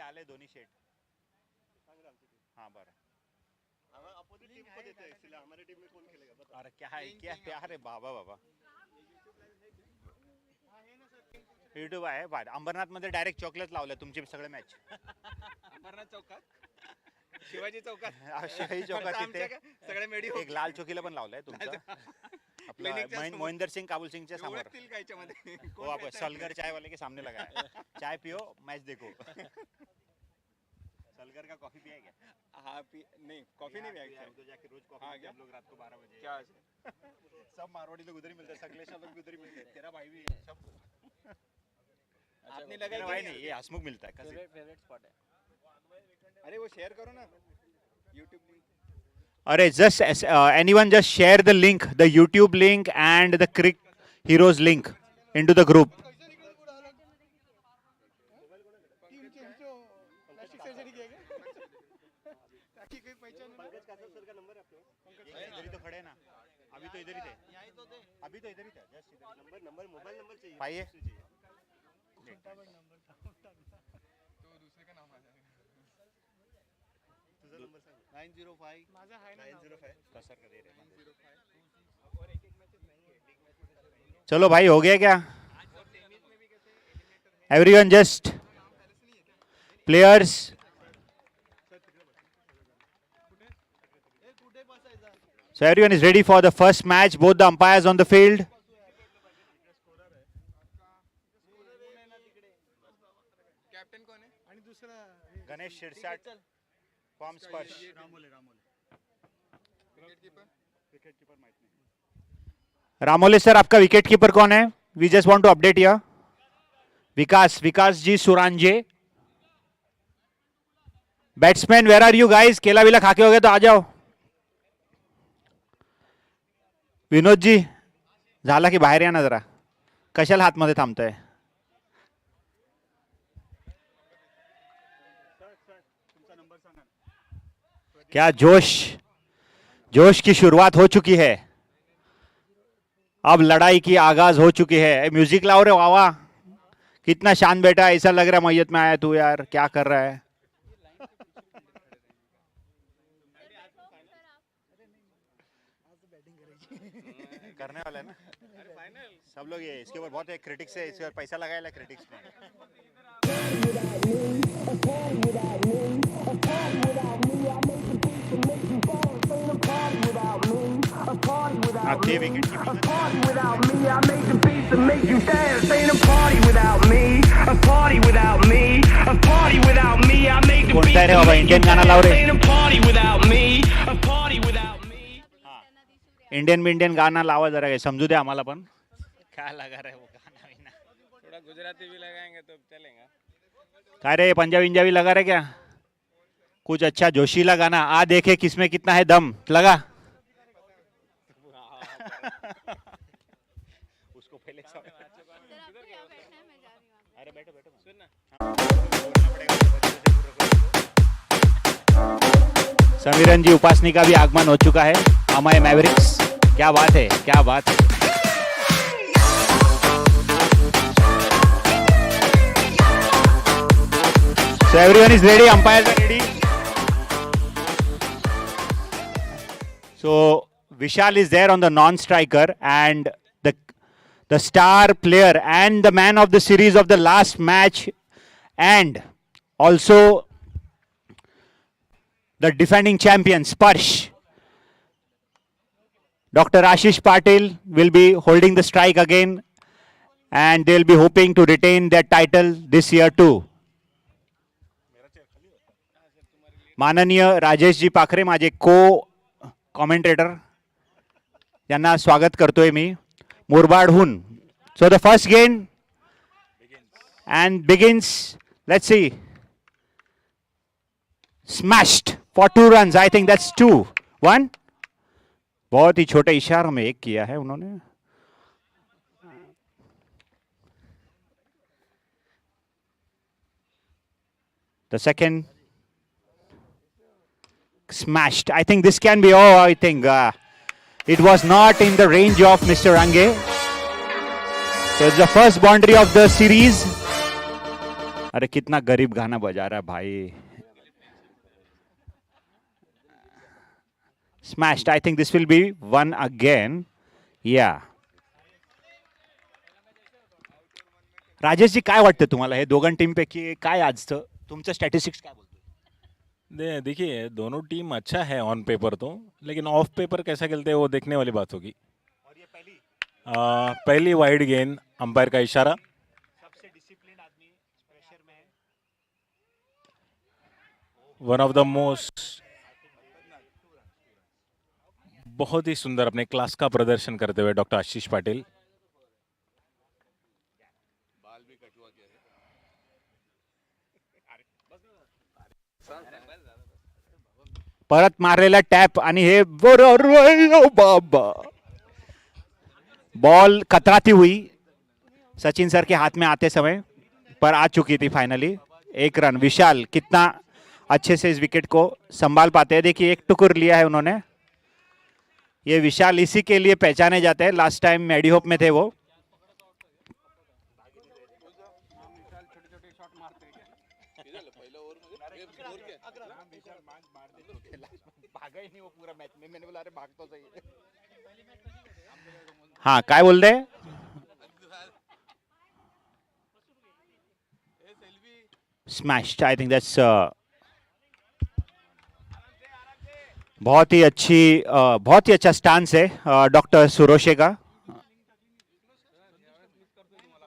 आले दोन्ही शेट हाँ बरं अपोजिट टीम को देते हैं इसलिए हमारी टीम में कौन खेलेगा बता अरे क्या प्यार है बाबा बाबा युट्यूब आहे अंबरनाथ मध्ये डायरेक्ट चॉकलेट लावलं तुमचे सगळे मॅच अंबरनाथ चौकात शिवाजी चौकात शिवाजी चौकात तिथे सगळे मेडी एक लाल चौकीला पण लावलंय तुमचं आपलं मोहिंदर सिंह काबुल सिंहच्या समोर ओळखतील का याच्यामध्ये वो आप सलगर चाय वाले के सामने लगा है चाय पियो मैच देखो सलगर का कॉफी पिया क्या हाँ नहीं कॉफी नहीं पिया तो जाके रोज कॉफी हाँ, पीते क्या? हम लोग रात को 12 बजे क्या सब मारवाड़ी लोग उधर ही मिलते हैं सकलेशा लोग भी उधर ही मिलते हैं तेरा भाई भी सब आपने मेरा लगा भाई नहीं ये हसमुख मिलता है cousin। फेवरेट स्पॉट है अरे वो शेयर करो ना यूट्यूब लिंक अरे just anyone just share the link the YouTube link and the Crick Heroes link into the group Pankaj Kasar sir का नंबर है आपके पास इधर ही तो खड़े हैं ना अभी तो इधर ही थे अभी तो इधर ही थे जस्ट इधर नंबर मोबाइल नंबर चाहिए पाइए तो दूसरे का नाम आ जाएगा तुझा नंबर सांग 905 माझा आहे ना 905 कसर का दे रहे हैं चलो भाई हो गया क्या everyone just players so everyone is ready for the first match both the umpires on the field captain कोण आहे आणि दुसरा Ganesh Shirsat form Sparsh Ramole wicket keeper wicket keeper माहित नाही रामोले सर आपका विकेट कीपर कौन है we just want to update here Vikas ji Suranje batsman where are you guys केला विला खाके हो गए तो आ जाओ विनोद जी झाला की बाहेर या ना जरा कशाला हातमध्ये थांबतोय तुमचा नंबर सांगा क्या जोश की शुरुआत हो चुकी है अब लड़ाई की आगाज हो चुकी है म्यूजिक लाओ रे वावा कितना शान बेटा ऐसा लग रहा है मैयत में आया तू यार क्या कर रहा है करने वाला है ना सब लोग ये इसके ऊपर बहुत क्रिटिक्स है इसके ऊपर पैसा लगाया क्रिटिक्स ने आपके विकेट कोणता रे बाबा इंडियन गाना लाव रे इंडियन गाना लावा जरा समझू दे आम्हाला पण क्या लगा रहा है वो गाना विना थोड़ा गुजराती भी लगाएंगे तो चलेगा क्या रे पंजाबी लगा रहे क्या कुछ अच्छा जोशीला गाना आ देखे किसमें कितना है दम लगा उसको पहले अरे बैठो सुन ना समीरन जी उपासनी का भी आगमन हो चुका है हमारे मैवरिक्स क्या बात है क्या बात है So everyone is ready, umpires are ready. So Vishal is there on the non-striker and the star player and the man of the series of the last match and also the defending champion Sparsh. Dr. Ashish Patil will be holding the strike again and they'll be hoping to retain their title this year too. माननीय राजेश जी पाखरे माझे को commentator यांना स्वागत करतोय मी मुरबाडहून so the first game and begins let's see smashed for 2 runs I think that's 2-1 बहुत ही छोटे इशारों में एक किया है उन्होंने the second smashed I think this can be I think it was not in the range of Mr. Range so it's the first boundary of the series अरे कितना गरीब गाना बजा रहा है भाई. Smashed. I think this will be one again. Yeah. Rajesh ji काय वाटतं तुम्हाला हे दोघां टीम पैकी काय आजचं तुमचं स्टॅटिस्टिक्स काय बोलतो? देखिए दोनों टीम अच्छा है ऑन पेपर तो, लेकिन ऑफ पेपर कैसा खेलते हैं वो देखने वाली बात होगी। और ये पहली पहली वाइड गेंद, अंपायर का इशारा। सबसे डिसिप्लिन आदमी प्रेशर में है। वन ऑफ द मोस्ट, बहुत ही सुंदर अपने क्लास का प्रदर्शन करते हुए डॉक्टर आशीष पाटिल। परत मारलेला टॅप आणि हे बरोबर बाबा बॉल कतराती हुई सचिन सर के हाथ में आते समय, पर आ चुकी थी फाइनली। एक रन। विशाल कितना अच्छे से इस विकेट को संभाल पाते हैं। देखिए एक टुकुर लिया है उन्होंने। ये विशाल इसी के लिए पहचाने जाते हैं। लास्ट टाइम मेडिहोप में थे वो। हाँ काय बोल रहे? स्मैश्ड। आई थिंक दैट्स बहुत ही अच्छा स्टांस है डॉक्टर सुरोशे का।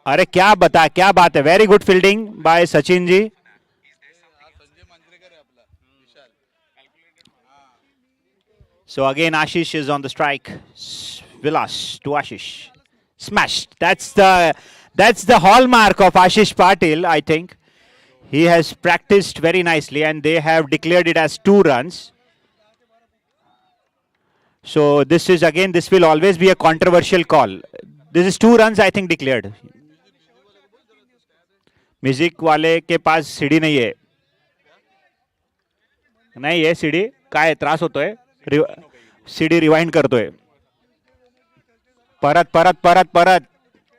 अरे क्या बात है। Very good fielding by Sachin ji. So again Ashish is on the strike. Vilas to Ashish. Smashed. That's the hallmark of Ashish Patil, I think. He has practiced very nicely and they have declared it as 2 runs. So this will always be a controversial call. This is 2 runs I think declared. Music वाले के पास CD नहीं है। नहीं है CD. काय त्रास होतोय? CD rewind करतोय। परत।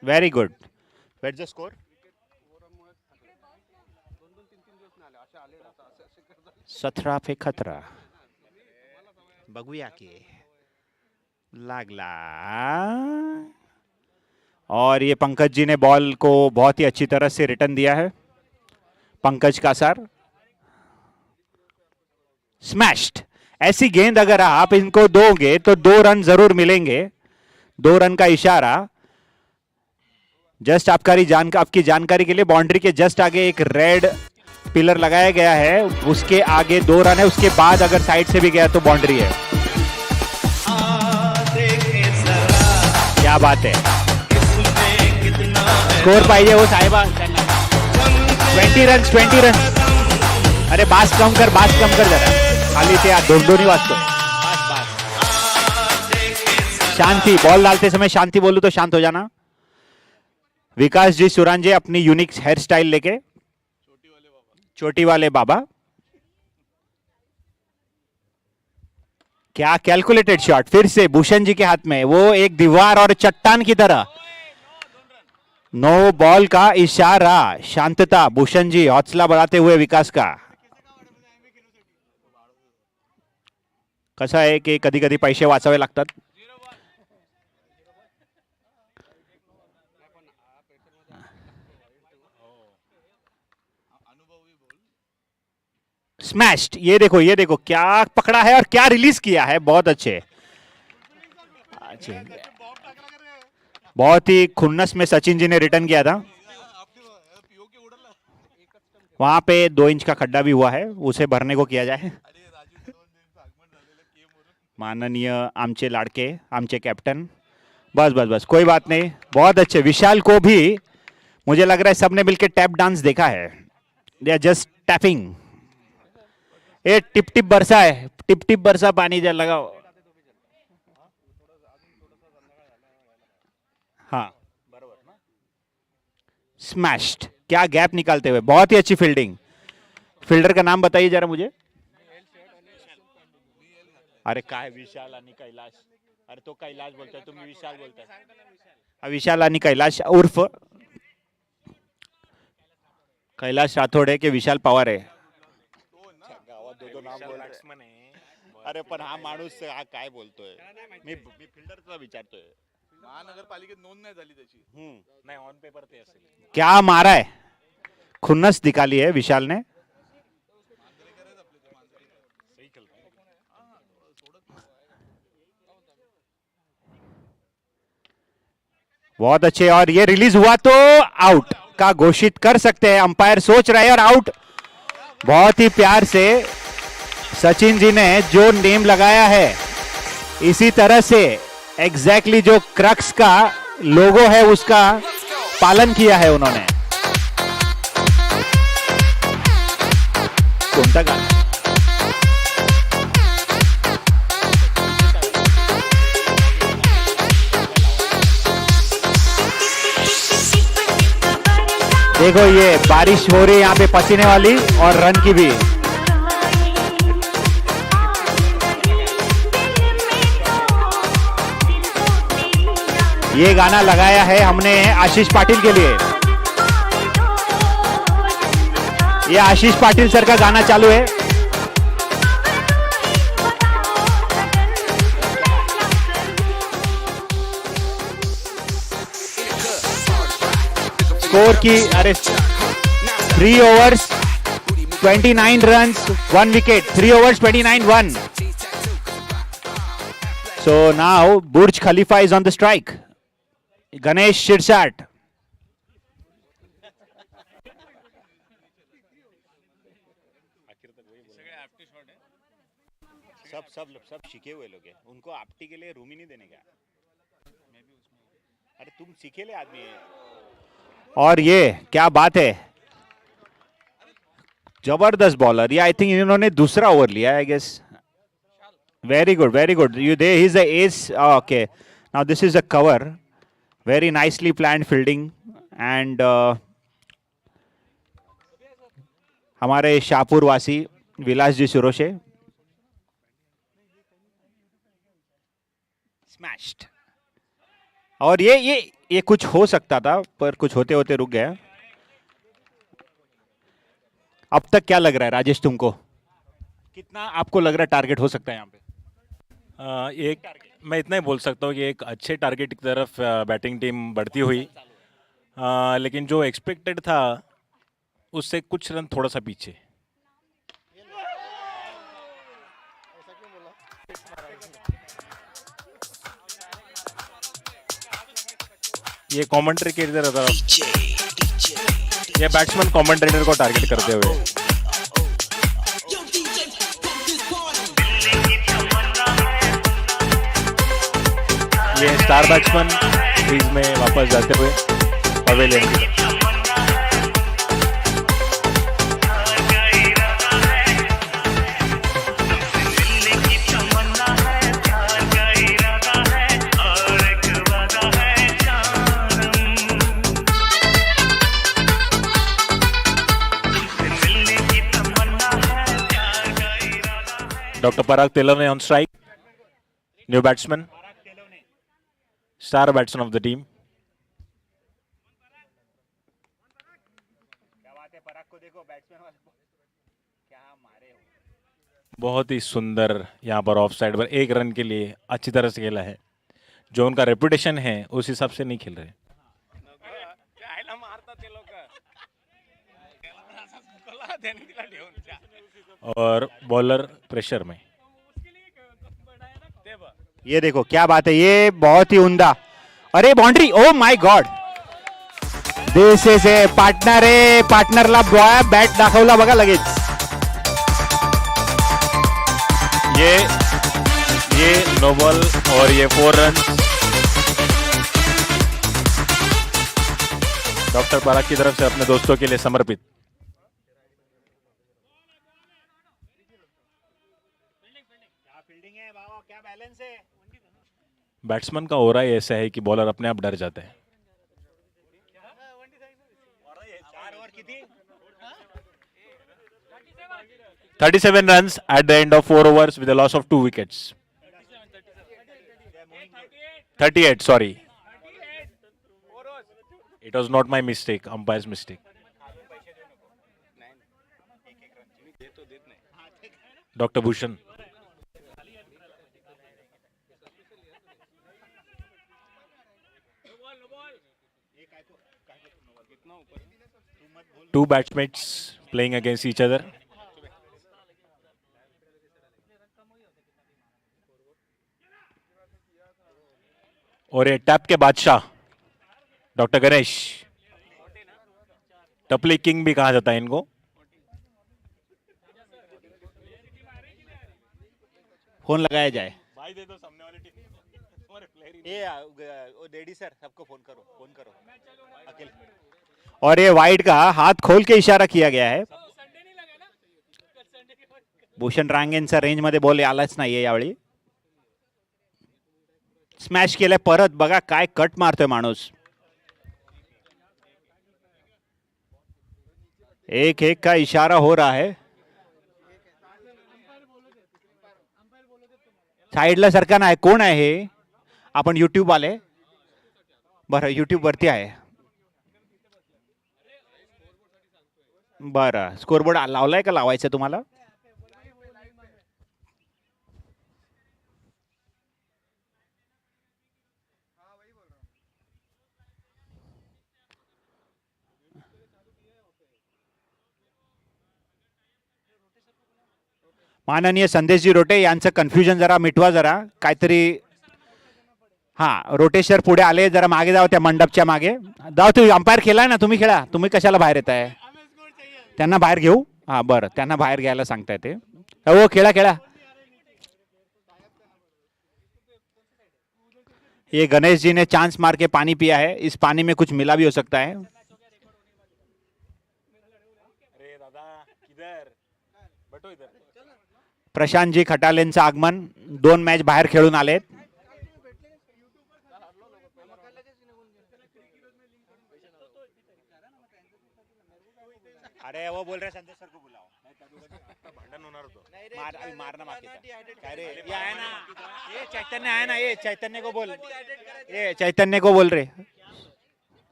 Very good. What's the score? 17 पे खतरा। बघूया की लागला। और ये पंकज जी ने बॉल को बहुत ही अच्छी तरह से रिटर्न दिया है। पंकज का सर स्मैश्ड। ऐसी गेंद अगर आप इनको दोगे तो 2 रन जरूर मिलेंगे। 2 रन का इशारा। जस्ट आपकी जानकारी के लिए बाउंड्री के जस्ट आगे एक रेड पिलर लगाया गया है, उसके आगे 2 रन है। उसके बाद अगर साइड से भी गया तो बाउंड्री है। क्या बात है। स्कोर पाहिजे हो साहेबा। 20 रन। अरे बास कम कर जरा। खाली ते दोन वाजतोय। शांति। बॉल डालते समय शांति बोलू तो शांत हो जाना। विकास जी सुरांजे अपनी यूनिक हेयर स्टाइल लेके। चोटी वाले बाबा। क्या कैलकुलेटेड शॉट। फिर से भूषण जी के हाथ में। वो एक दीवार और चट्टान की तरह। नो बॉल का इशारा। शांतता। भूषण जी हौसला बढ़ाते हुए विकास का। कसं आहे की कधी कधी पैसे वाचावे लागतात। स्मैश्ड। ये देखो क्या पकड़ा है और क्या रिलीज किया है। बहुत अच्छे। बहुत ही खुन्नस में सचिन जी ने रिटर्न किया था। वहां पे 2 इंच का खड्डा भी हुआ है, उसे भरने को किया जाए। माननीय आमचे लाड़के, आमचे कैप्टन। बस कोई बात नहीं। बहुत अच्छे। विशाल को भी मुझे लग रहा है सबने मिलकर टैप डांस देखा है। They are just tapping. A tip बरसा है। टिप बरसा पानी जल लगाओ। हाँ बराबर ना। स्मैश्ड। क्या गैप निकालते हुए। बहुत ही अच्छी फील्डिंग। फील्डर का नाम बताइए जरा मुझे। अरे काय विशाल आणि कैलाश। अरे तो कैलाश बोलतोय, तुम्ही विशाल बोलताय। विशाल आणि कैलाश उर्फ कैलाश राठोड आहे की विशाल पवार आहे? अरे पण हा माणूस हा काय बोलतोय? मी फिल्डरचा विचारतोय. महानगरपालिकेत नोंद नाही झाली त्याची. नाही ऑन पेपर ते असेल. क्या मारा है, खुन्नस निकाली है विशाल ने. बहुत अच्छे, और ये रिलीज हुआ तो आउट का घोषित कर सकते हैं. अंपायर सोच रहे हैं और आउट. बहुत ही प्यार से सचिन जी ने जो नेम लगाया है इसी तरह से एग्जैक्टली जो क्रक्स का लोगो है उसका पालन किया है उन्होंने. कोणता गाणं? देखो ये बारिश हो रही है यहाँ पे पसीने वाली और रन की भी. ये गाना लगाया है हमने आशीष पाटिल के लिए. ये आशीष पाटिल सर का गाना चालू है. स्कोर की, अरे 3 overs 29 runs 1 wicket. 3 overs 29 1. So now Burj Khalifa is on the strike. Ganesh Shirshat. सब सीखे हुए लोग हैं, उनको आपटी के लिए रूम ही नहीं देने का. अरे तुम सीखेले आदमी है. और ये क्या बात है, जबरदस्त बॉलर. ये आई थिंक इन्होंने दूसरा ओवर लिया I guess. Very good, very good. You they he is the ace. Okay, now this is a cover. Very nicely planned fielding and हमारे शाहपुर वासी विलास जी सुरोशे. स्मैश्ड. और ये कुछ हो सकता था पर कुछ होते होते रुक गया. अब तक क्या लग रहा है राजेश तुमको, कितना आपको लग रहा है टारगेट हो सकता है यहाँ पे? एक मैं इतना ही बोल सकता हूँ कि एक अच्छे टारगेट की तरफ बैटिंग टीम बढ़ती हुई, लेकिन जो एक्सपेक्टेड था उससे कुछ रन थोड़ा सा पीछे. ये कमेंट्री की तरफ, ये बैट्समैन कमेंटेटर को टारगेट करते हुए. ये स्टार बैट्समैन क्रीज में वापस जाते हुए पवेलियन की. Dr. Parag Tilone on strike. New batsman. Star batsman of the team. बहुत ही सुंदर यहाँ पर ऑफ साइड पर एक रन के लिए अच्छी तरह से खेला है. जो उनका रेपुटेशन है उस हिसाब से नहीं खेल रहे. और बॉलर प्रेशर में. ये देखो क्या बात है, ये बहुत ही उम्दा. अरे boundary, oh my god. This is a partner. पार्टनरला बॅट दाखवला बघा लगेच. ये नो बॉल और ये 4 रन डॉक्टर पराग की तरफ से अपने दोस्तों के लिए समर्पित. बैट्समैन का ओरा ही ऐसा है कि बॉलर अपने आप डर जाता है. 37 runs at the end of 4 overs with a loss of 2 wickets. 38, sorry. It was not my mistake, umpire's mistake. Doctor Bhushan. Two batchmates playing against each other. और ये टैप के बादशाह डॉक्टर गणेश, टपली किंग भी कहा जाता है इनको. फोन लगाया जाए. भाई दे दो सामने वाली टीम. ये डेडी सर सबको फोन करो अकेले. और ये वाइड का हाथ खोल के इशारा किया गया है. भूषण रांगेंचा रेंज मध्ये बॉल आलाच नाहीये यावेळी. स्मॅश केलाय परत. बघा काय कट मारतोय माणूस. एक एक का इशारा हो रहा है. साईडला सरका नाही. कोण आहे हे? आपण युट्यूब आले. बरं युट्यूब वरती आहे. बरं स्कोरबोर्ड लावलाय का लावायचं तुम्हाला? माननीय संदेशजी रोटे यांचं कन्फ्युजन जरा मिटवा. जरा काहीतरी. हा रोटेशर पुढे आले. जरा मागे जाव. त्या मंडपच्या मागे जाव. तुम्ही अंपायर खेळाय ना. तुम्ही खेळा. तुम्ही कशाला बाहेर येत आहे? त्यांना बाहेर घेऊ. हा बरं त्यांना बाहेर घ्यायला सांगताय ते. हो खेळा खेळा. ये गणेश जी ने चांस मार के पानी पिया है. इस पानी में कुछ मिला भी हो सकता है. अरे दादा किधर बटो इधर. प्रशांतजी खटालेंचं आगमन. 2 मॅच बाहेर खेळून आलेत. अरे वो बोल रहे संदेश सर को बुलाओ. भांडण होणार होतं. मारना मागे काय रे? ये आहे ना. ये चैतन्य आहे ना. ये चैतन्य को बोल. ये चैतन्य को बोल रहे.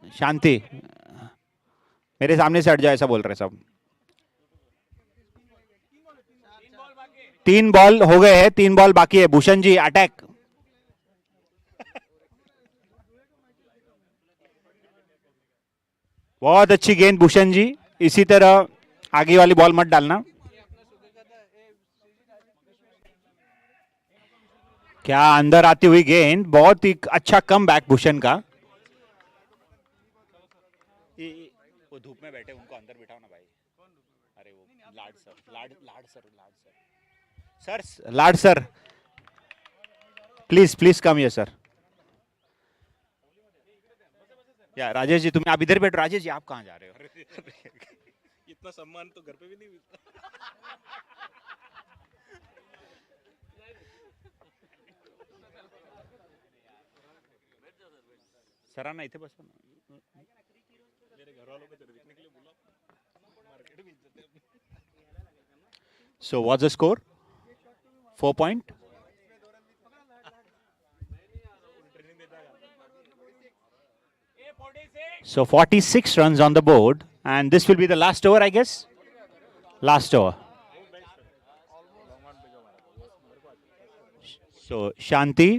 शांति मेरे सामने से हट जाओ. ऐसा बोल रहे सब. 3 बॉल हो गए हैं. 3 बॉल बाकी है. भूषण जी अटैक. बहुत अच्छी गेंद भूषण जी. इसी तरह आगे वाली बॉल मत डालना. क्या अंदर आती हुई गेंद. बहुत ही अच्छा कम बैक भूषण का. वो धूप में बैठे उनको अंदर बिठाओ ना भाई. अरे वो लाड sir please come here sir. या राजेश जी तुम्हें आप इधर बैठो. राजेश जी आप कहाँ जा रहे हो? इतना सम्मान तो घर पे भी नहीं मिलता. सरांना इथे बसवा. मेरे घर वालों को तेरे दिखने के लिए बुला. मार्केट में इज्जत है. So what's the score? 4 point. So 46 runs on the board, and this will be the last over, I guess. Last over. So Shanti.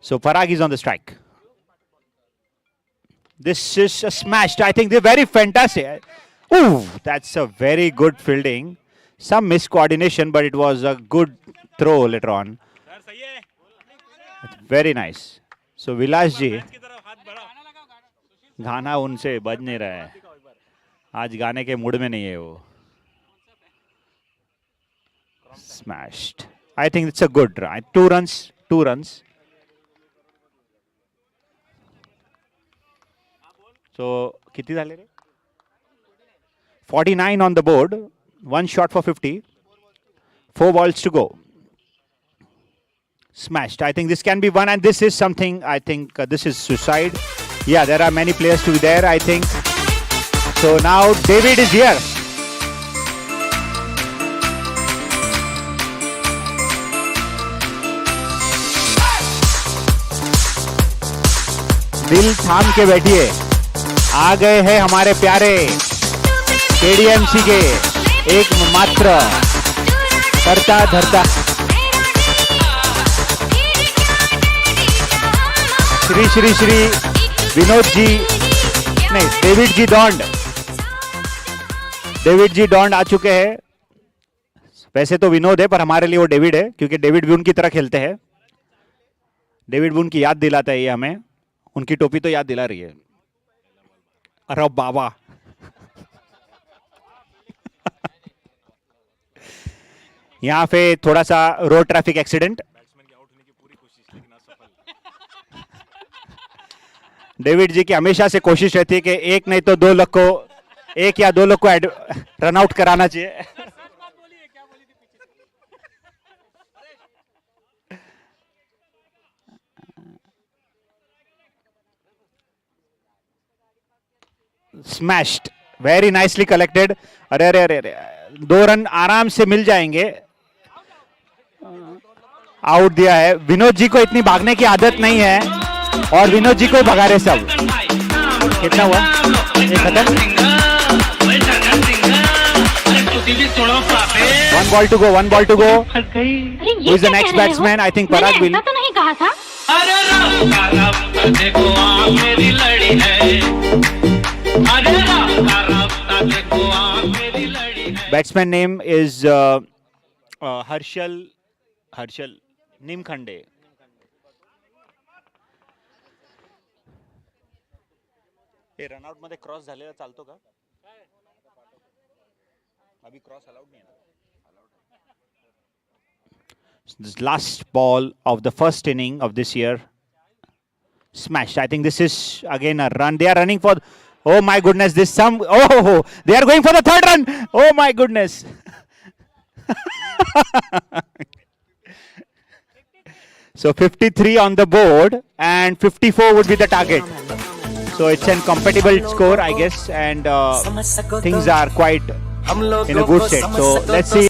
So Parag is on the strike. This is a smashed. I think they're very fantastic. Ooh, that's a very good fielding. Some miscoordination, but it was a good throw later on. Sir सही है. Very nice. So Vilas ji, की तरफ हाथ बढ़ा. गाना उनसे बज नहीं रहा है. आज गाने के मूड में नहीं है वो. Smashed. I think it's a good run. 2 runs. So किती झाले रे? 49 on the board. 1 shot for 50. 4 balls to go. Smashed. I think this can be won, and this is something. I think this is suicide. Yeah, there are many players to be there, I think. So now David is here. दिल थाम के बैठिए. आ गए हैं हमारे प्यारे KDMC के एक मात्र करता धरता श्री श्री श्री विनोद जी, नहीं डेविड जी डॉन्ड, डेविड जी डॉन्ड आ चुके हैं। वैसे तो विनोद है पर हमारे लिए वो डेविड है, क्योंकि डेविड भी उनकी तरह खेलते हैं। डेविड भी उनकी याद दिलाता है ये हमें, उनकी टोपी तो याद दिला रही है। अरे बाबा यहां पे थोड़ा सा रोड ट्रैफिक एक्सीडेंट। डेविड जी की हमेशा से कोशिश रहती है कि एक नहीं तो दो लोग को, एक या दो लोग को रन आउट कराना चाहिए। Smashed, very nicely collected. अरे अरे अरे अरे, 2 रन आराम से मिल जाएंगे। आउट दिया है। विनोद जी को इतनी भागने की आदत नहीं है और विनोद जी को भगा रहे सब। कितना हुआ? एक खत्म। 1 ball to go, 1 ball to go. Who is the next batsman? I think Parag will. तो नहीं कहा था। अरे रब देखो आप मेरी लड़ी है, अरे रब देखो आप मेरी लड़ी है। Batsman name is Harshal Nimkhande. हे रनआउट मध्ये क्रॉस झालेला चालतो का? अभी क्रॉस अलाउड नहीं है ना? This last ball of the first inning of this year, smashed. I think this is again a run. They are running for. Oh my goodness! This some. Oh, they are going for the 3rd run. Oh my goodness! So 53 on the board and 54 would be the target. So it's an compatible score, I guess, and things are quite in a good state. So let's see.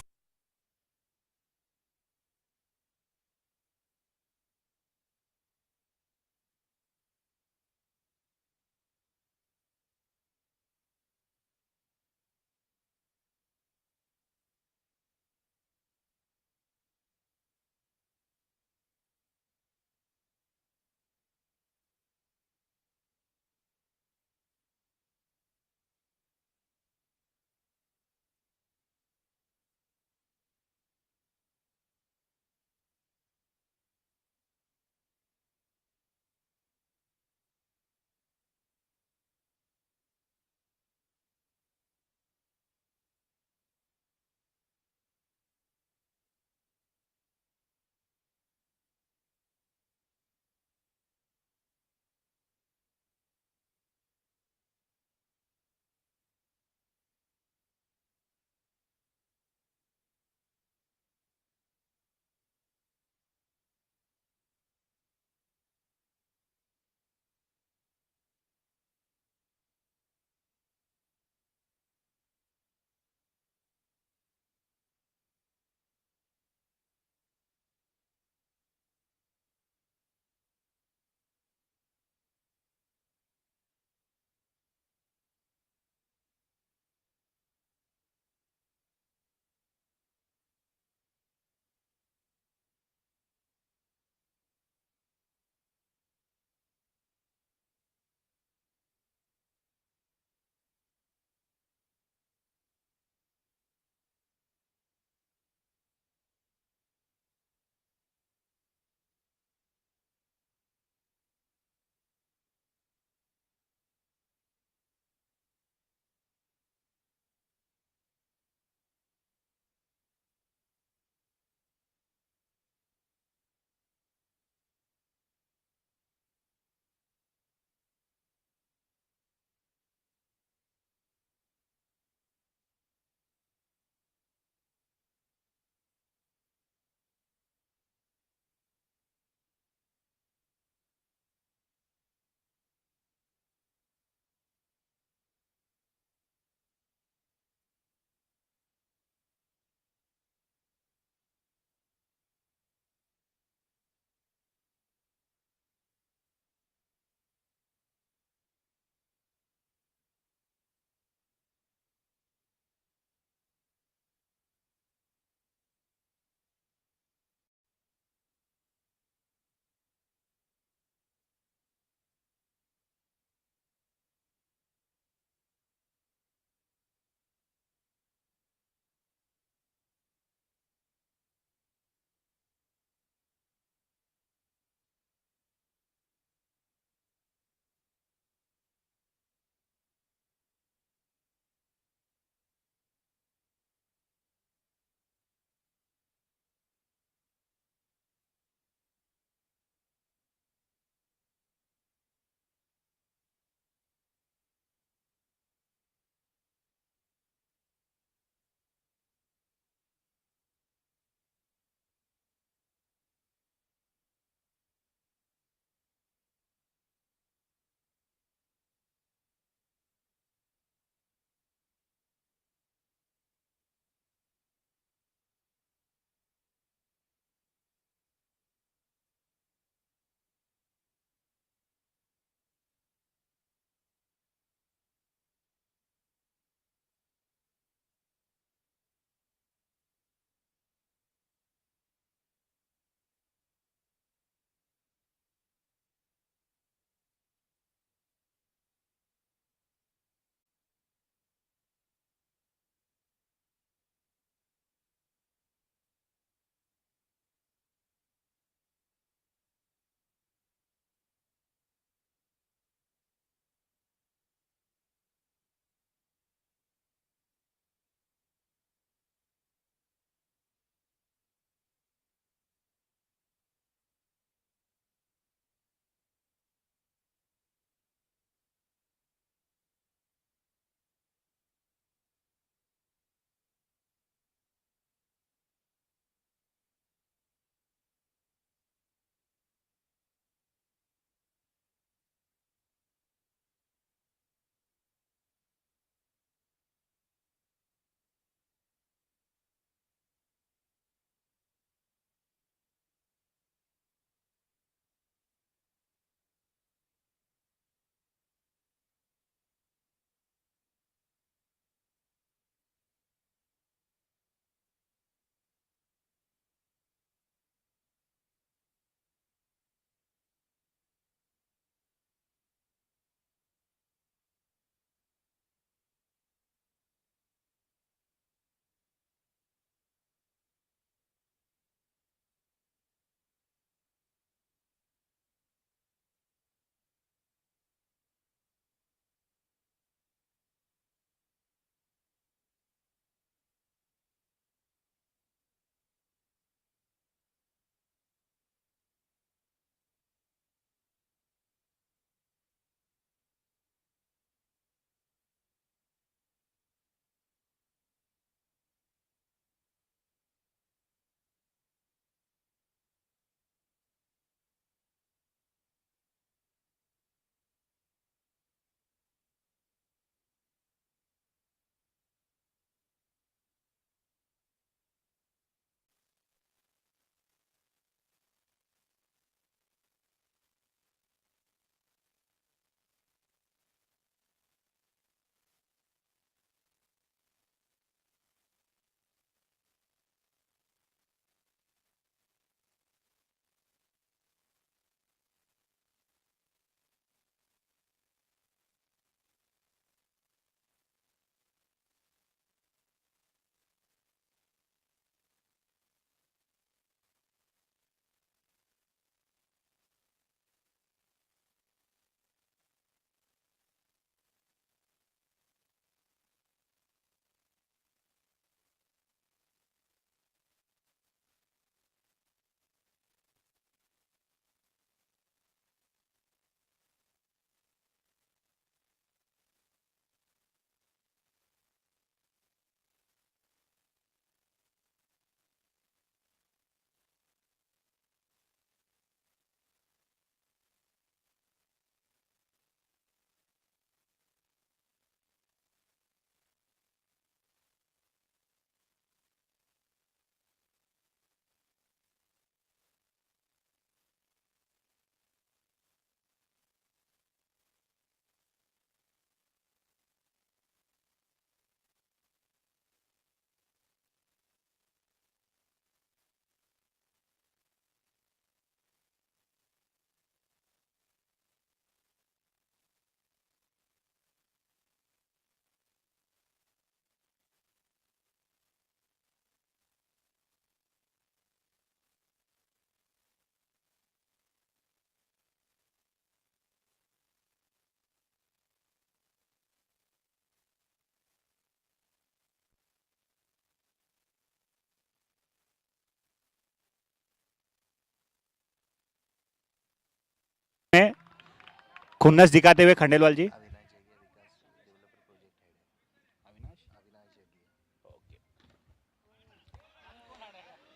खुन्नस दिखाते हुए खंडेलवाल जी.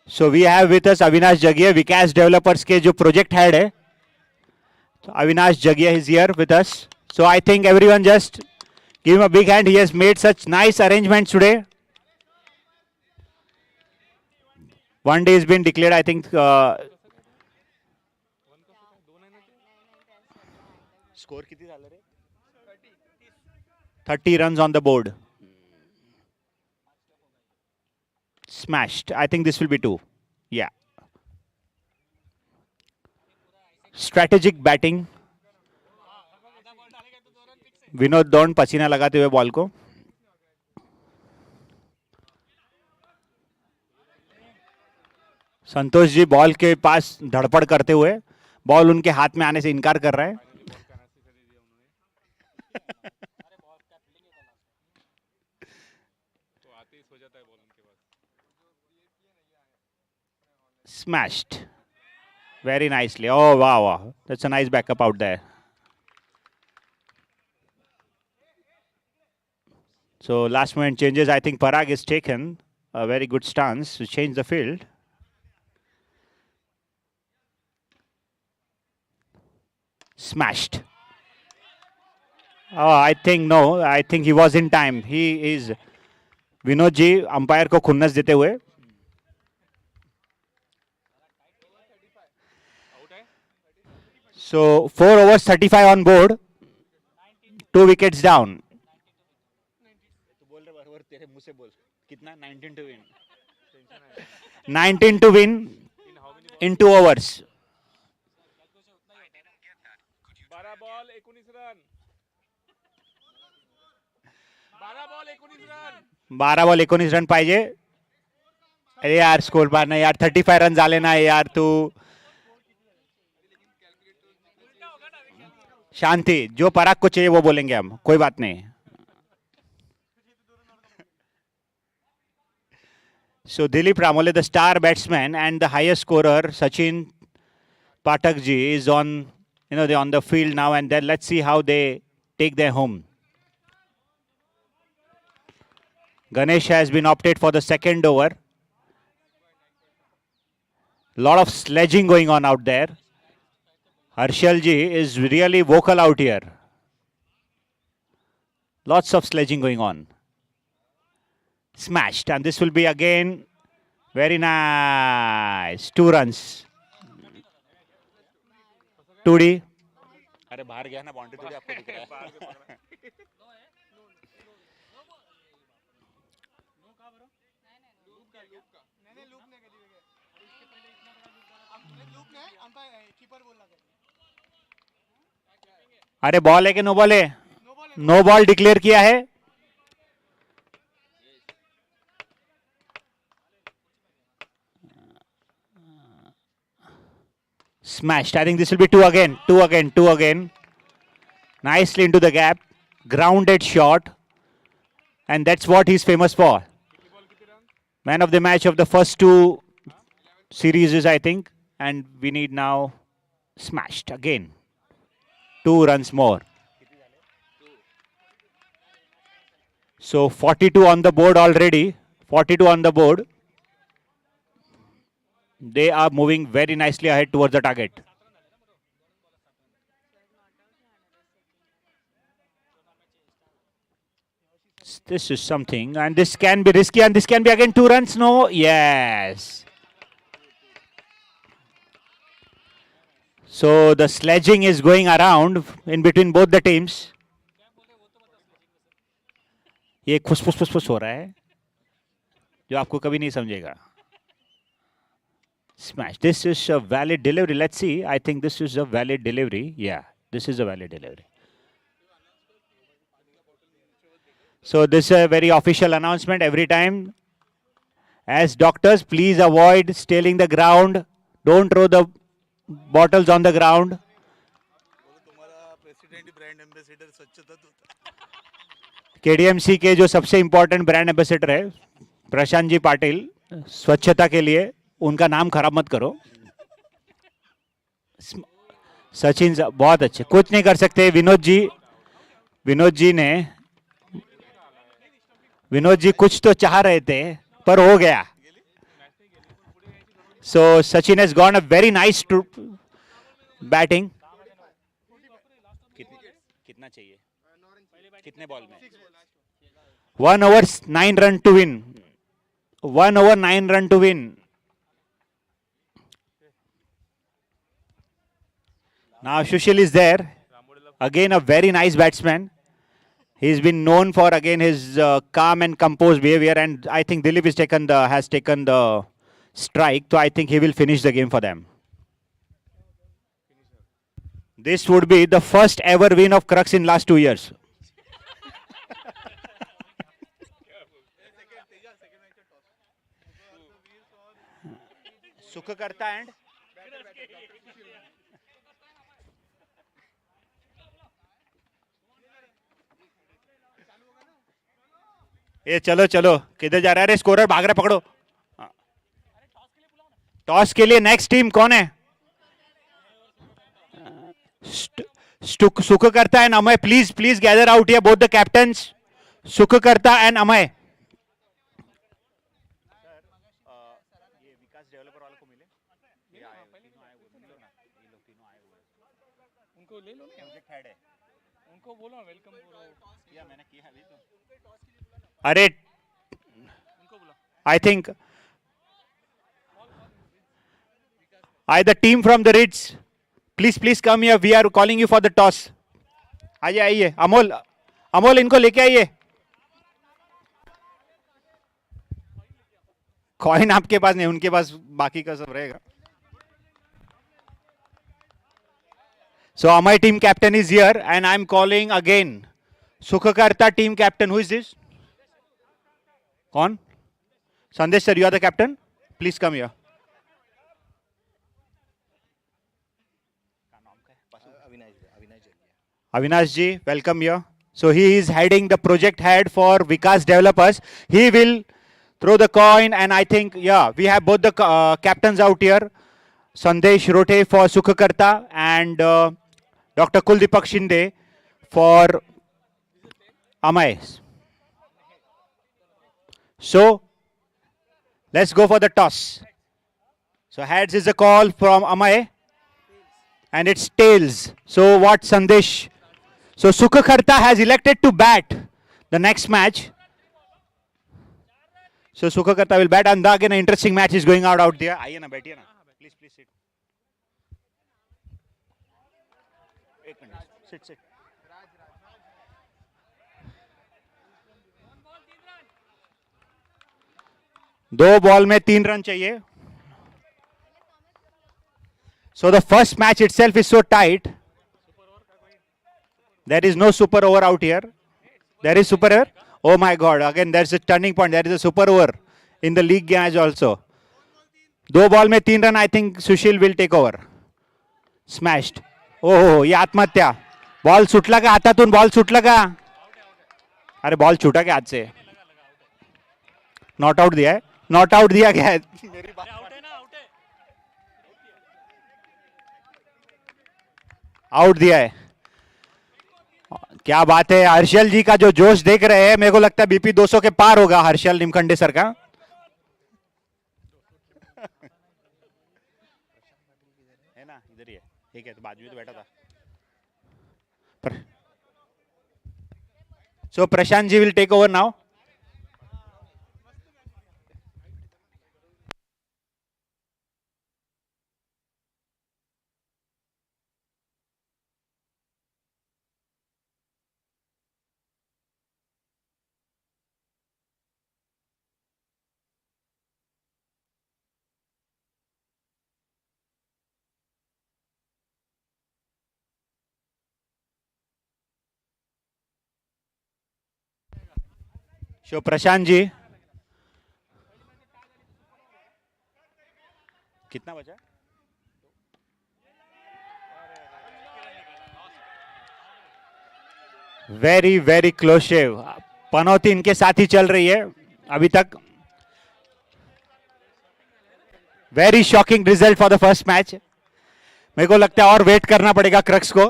So we have with us Avinash Jagia, Vikas Developers के जो project head है. So Avinash Jagia is here with us. So I think everyone just give him a big hand. He has made such nice arrangements today. One day has been declared, I think. Score किती झालं रे? 30 runs on the board. Smashed. I think this will be 2. Yeah. Strategic batting. Vinod Daund पसीना लगाते हुए ball को. Santosh ji ball के पास धड़पड़ करते हुए बॉल उनके हाथ में आने से इनकार कर रहा है. Smashed. Very nicely. Oh, wow, wow. That's a nice backup out there. So, last moment changes. I think Parag has taken a very good stance to change the field. Smashed. Oh, I think no. I think he was in time. He is. Vinod ji umpire को खुन्नस देते हुए. So 4 overs 35 on board. 2 wickets down. 19 to win in 2 overs. 12 ball 19 run पाहिजे. अरे यार score बार नाही यार. 35 run झाले ना यार. तू शांति. जो पराग को चाहिए वो बोलेंगे हम. कोई बात नहीं. So Dilip Ramole, the star batsman and the highest scorer, Sachin Pathak ji is on, they're on the field now, and then let's see how they take their home. Ganesh has been opted for the second over. Lot of sledging going on out there. Harshal ji is really vocal out here. Lots of sledging going on. Smashed, and this will be again very nice. 2 runs. 2D. अरे बाहर गया ना boundary थोड़ी आपको दिख रहा है. अरे बॉल है कि नो बॉल है? नो बॉल डिक्लेयर किया है. Smashed. I think this will be 2 again. 2 again. 2 again. Nicely into the gap. Grounded shot. And that's what he's famous for. Man of the match of the first 2 series, I think. And we need now smashed again. 2 runs more. So 42 on the board already. 42 on the board. They are moving very nicely ahead towards the target. This is something, and this can be risky, and this can be again 2 runs. No, yes. So the sledging is going around in between both the teams. ये खुस हो रहा है जो आपको कभी नहीं समझेगा. Smash. This is a valid delivery. Let's see. I think this is a valid delivery. Yeah, this is a valid delivery. So this is a very official announcement every time. As doctors, please avoid stealing the ground. Don't throw the bottles on the ground. KDMC के जो सबसे important brand ambassador है प्रशांत जी पाटिल, स्वच्छता के लिए उनका नाम खराब मत करो. सचिन बहुत अच्छे, कुछ नहीं कर सकते विनोद जी कुछ तो चाह रहे थे पर हो गया. So Sachin has gone a very nice batting. कितना चाहिए? कितने बॉल में? 1 over 9 run to win. 1 over 9 run to win. Now Sushil is there. Again a very nice batsman. He's been known for again his calm and composed behavior, and I think Dilip has taken the strike. So I think he will finish the game for them. This would be the first ever win of Crux in last 2 years. Sukhakarta and ये चलो चलो किधर जा रहा है? अरे scorer भाग रहा, पकड़ो. टॉस के लिए नेक्स्ट टीम कौन है? Sukhkarta and Amay. Please gather out here, both the captains Sukhkarta and Amay. Vikas developer वालों को मिले, उनको ले लो, प्रोजेक्ट हेड है, उनको बोलो वेलकम करो. या मैंने किया अभी तो. अरे I think the team from the Ritz, please come here. We are calling you for the toss. आइए अमोल इनको लेके आइए. कॉइन आपके पास नहीं, उनके पास बाकी का सब रहेगा. So Amay team captain is here and I am calling again Sukhakarta team captain. Who is this? कौन? Sandesh sir, you are the captain. Please come here. Avinash ji, welcome here. So he is heading the project head for Vikas Developers. He will throw the coin, and I think, yeah, we have both the captains out here. Sandesh Rote for Sukhakarta and Dr. Kuldeepak Shinde for Amay. So let's go for the toss. So heads is a call from Amay and it's tails. So what Sandesh? So Sukhakarta has elected to bat the next match. So Sukhakarta will bat, and again an interesting match is going out there. आइए ना, बैठिए ना. Please sit. एक minute. Sit. दो ball में 3 run चाहिए. So the first match itself is so tight. There is no super over out here. There is super over. Oh my God! Again, there's a turning point. There is a super over in the league match also. दो ball में 3 run. I think Sushil will take over. Smashed. Oh, ये आत्महत्या. Ball सुटला का हातातून ball सुटला का. अरे बॉल छूटा क्या हाथ से? नॉट आउट दिया है. नॉट आउट दिया गया है. आउट दिया है. क्या बात है. हर्षल जी का जो जोश देख रहे हैं, मेरे को लगता है बीपी 200 के पार होगा हर्षल निमखंडे सर का. है ना, इधर ही है. ठीक है, तो बाजू में तो बैठा था. सो Prashant ji will take over now. सो प्रशांत जी, कितना बचा? वेरी क्लोज शेव. पनौती इनके साथ ही चल रही है अभी तक. Very shocking result for the first match. मेरे को लगता है और वेट करना पड़ेगा क्रक्स को.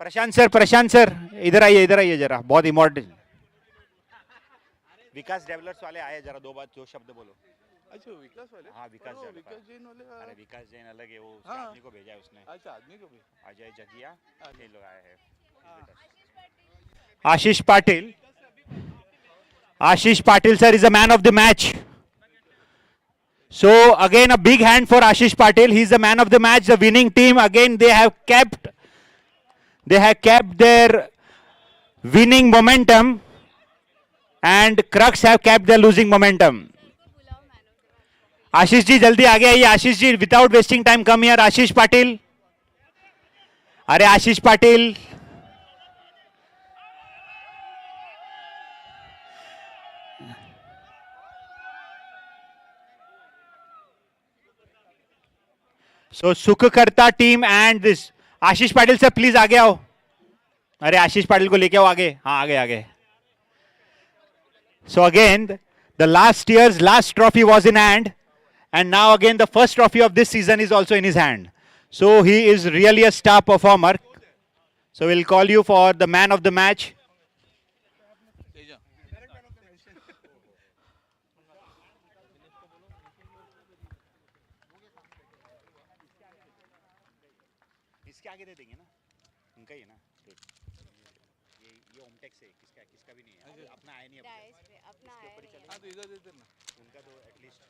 प्रशांत सर इधर आइए जरा, बहुत इम्पोर्टेंट. विकास डेवलपर्स वाले आए, जरा दो शब्द बोलो. अच्छा विकास वाले. हाँ, विकास हाँ, डेवलपर. विकास जैन वाले. अरे विकास जैन अलग है, वो उसके हाँ. आदमी को भेजा है उसने. अच्छा आदमी को भी. अजय जगिया, ये लोग आए हैं. आशीष Patil sir is a man of the match. So again a big hand for Ashish Patil. He is the man of the match. The winning team again they have kept their winning momentum, and Crux have kept their losing momentum. Ashish ji जल्दी आगे आइए. Ashish ji without wasting time come here. Ashish Patil. अरे Ashish Patil. So Sukhkarta team and this. Ashish Patil sir please आगे आओ. अरे आशीष पाटिल को लेके आओ आगे. हाँ आगे. So again the last year's last trophy was in hand, and now again the first trophy of this season is also in his hand. So he is really a star performer. So we'll call you for the man of the match. Teja. इसके आगे दे देंगे ना, उनका ही है ना. ये ओमटेक से किसका भी नहीं है. अपना आया नहीं. हाँ तो इधर इधर ना. उनका तो एटलीस्ट